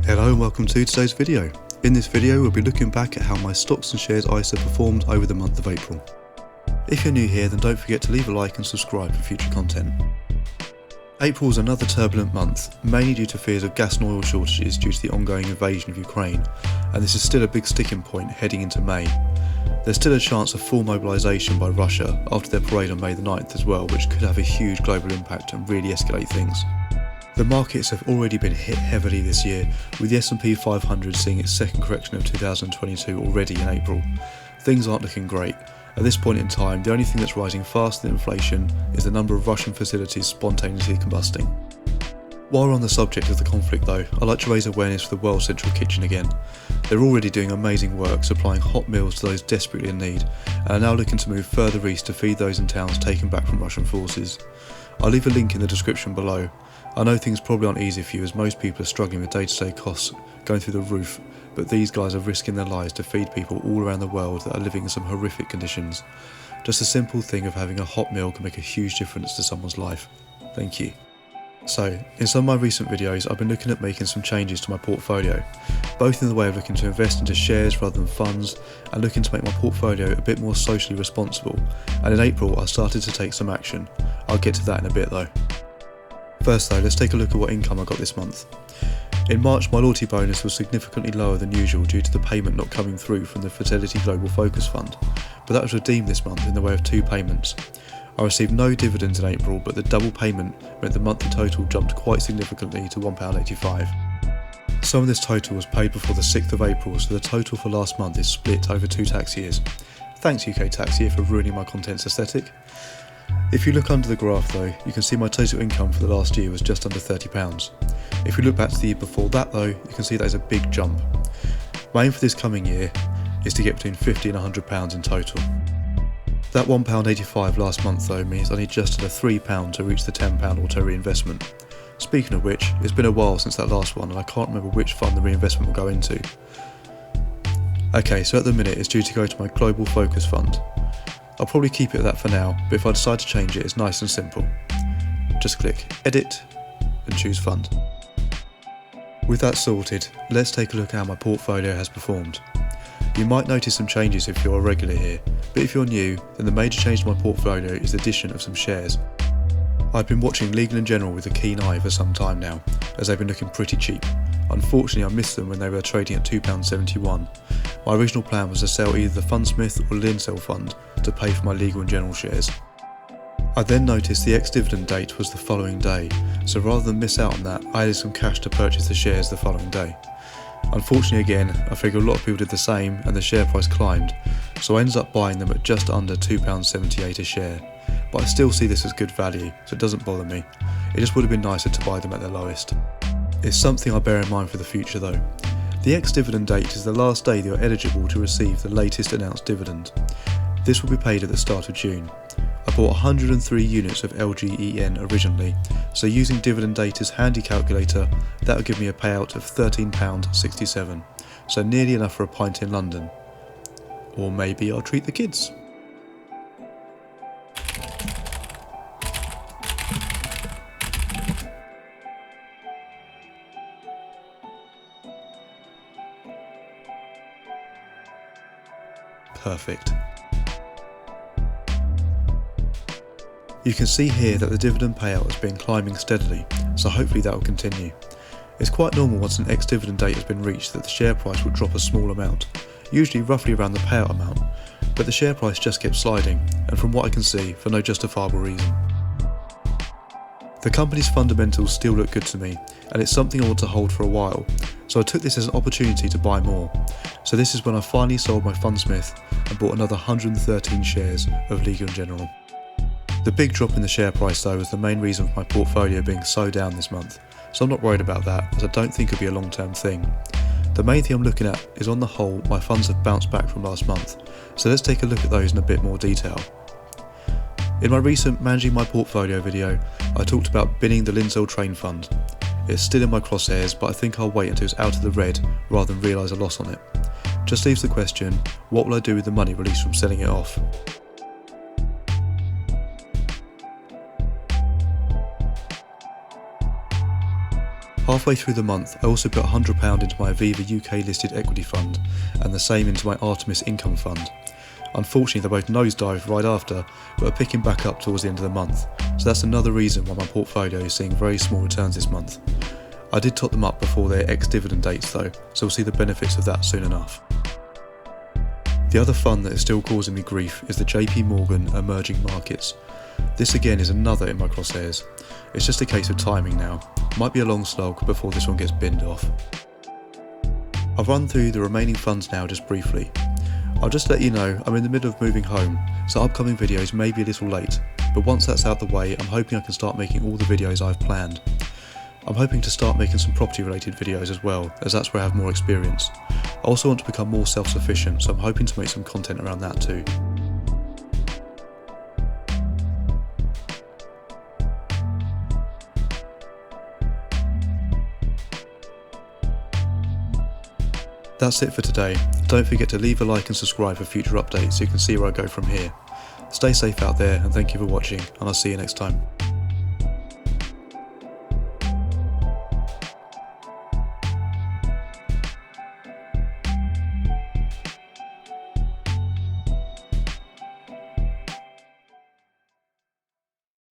Hello and welcome to today's video. In this video we'll be looking back at how my stocks and shares ISA performed over the month of April. If you're new here then don't forget to leave a like and subscribe for future content. April was another turbulent month, mainly due to fears of gas and oil shortages due to the ongoing invasion of Ukraine, and this is still a big sticking point heading into May. There's still a chance of full mobilisation by Russia after their parade on May the 9th as well, which could have a huge global impact and really escalate things. The markets have already been hit heavily this year, with the S&P 500 seeing its second correction of 2022 already in April. Things aren't looking great. At this point in time, the only thing that's rising faster than inflation is the number of Russian facilities spontaneously combusting. While we're on the subject of the conflict though, I'd like to raise awareness for the World Central Kitchen again. They're already doing amazing work supplying hot meals to those desperately in need, and are now looking to move further east to feed those in towns taken back from Russian forces. I'll leave a link in the description below. I know things probably aren't easy for you as most people are struggling with day-to-day costs going through the roof, but these guys are risking their lives to feed people all around the world that are living in some horrific conditions. Just a simple thing of having a hot meal can make a huge difference to someone's life. Thank you. So, in some of my recent videos I've been looking at making some changes to my portfolio, both in the way of looking to invest into shares rather than funds, and looking to make my portfolio a bit more socially responsible, and in April I started to take some action. I'll get to that in a bit though. First though, let's take a look at what income I got this month. In March my loyalty bonus was significantly lower than usual due to the payment not coming through from the Fidelity Global Focus Fund, but that was redeemed this month in the way of two payments. I received no dividends in April, but the double payment meant the monthly total jumped quite significantly to £1.85. Some of this total was paid before the 6th of April, so the total for last month is split over 2 tax years. Thanks UK tax year for ruining my content's aesthetic. If you look under the graph though, you can see my total income for the last year was just under £30. If we look back to the year before that though, you can see that is a big jump. My aim for this coming year is to get between £50 and £100 in total. That £1.85 last month though means I need just under £3 to reach the £10 auto reinvestment. Speaking of which, it's been a while since that last one and I can't remember which fund the reinvestment will go into. Okay, so at the minute it's due to go to my Global Focus Fund. I'll probably keep it at that for now, but if I decide to change it, it's nice and simple. Just click Edit and choose Fund. With that sorted, let's take a look at how my portfolio has performed. You might notice some changes if you're a regular here, but if you're new, then the major change to my portfolio is the addition of some shares. I've been watching Legal & General with a keen eye for some time now, as they've been looking pretty cheap. Unfortunately I missed them when they were trading at £2.71. My original plan was to sell either the Fundsmith or Lansdown fund to pay for my Legal & General shares. I then noticed the ex-dividend date was the following day, so rather than miss out on that, I added some cash to purchase the shares the following day. Unfortunately again, I figure a lot of people did the same and the share price climbed, so I ended up buying them at just under £2.78 a share. But I still see this as good value, so it doesn't bother me. It just would have been nicer to buy them at their lowest. It's something I bear in mind for the future though. The ex-dividend date is the last day that you're eligible to receive the latest announced dividend. This will be paid at the start of June. I bought 103 units of LGEN originally, so using dividend data's handy calculator, that would give me a payout of £13.67, so nearly enough for a pint in London. Or maybe I'll treat the kids. Perfect. You can see here that the dividend payout has been climbing steadily, so hopefully that will continue. It's quite normal once an ex-dividend date has been reached that the share price will drop a small amount, usually roughly around the payout amount, but the share price just kept sliding, and from what I can see, for no justifiable reason. The company's fundamentals still look good to me, and it's something I want to hold for a while, so I took this as an opportunity to buy more. So this is when I finally sold my Fundsmith and bought another 113 shares of Legal & General. The big drop in the share price though was the main reason for my portfolio being so down this month, so I'm not worried about that as I don't think it'll be a long-term thing. The main thing I'm looking at is on the whole my funds have bounced back from last month, so let's take a look at those in a bit more detail. In my recent Managing My Portfolio video, I talked about binning the Lansdown Train Fund. It's still in my crosshairs, but I think I'll wait until it's out of the red rather than realise a loss on it. Just leaves the question, what will I do with the money released from selling it off? Halfway through the month, I also put £100 into my Aviva UK listed equity fund and the same into my Artemis income fund. Unfortunately, they both nosedived right after, but are picking back up towards the end of the month, so that's another reason why my portfolio is seeing very small returns this month. I did top them up before their ex-dividend dates though, so we'll see the benefits of that soon enough. The other fund that is still causing me grief is the JP Morgan Emerging Markets. This again is another in my crosshairs. It's just a case of timing now. Might be a long slog before this one gets binned off. I'll run through the remaining funds now just briefly. I'll just let you know I'm in the middle of moving home, so upcoming videos may be a little late, but once that's out the way I'm hoping I can start making all the videos I've planned. I'm hoping to start making some property related videos as well, as that's where I have more experience. I also want to become more self-sufficient, so I'm hoping to make some content around that too. That's it for today. Don't forget to leave a like and subscribe for future updates so you can see where I go from here. Stay safe out there and thank you for watching, and I'll see you next time.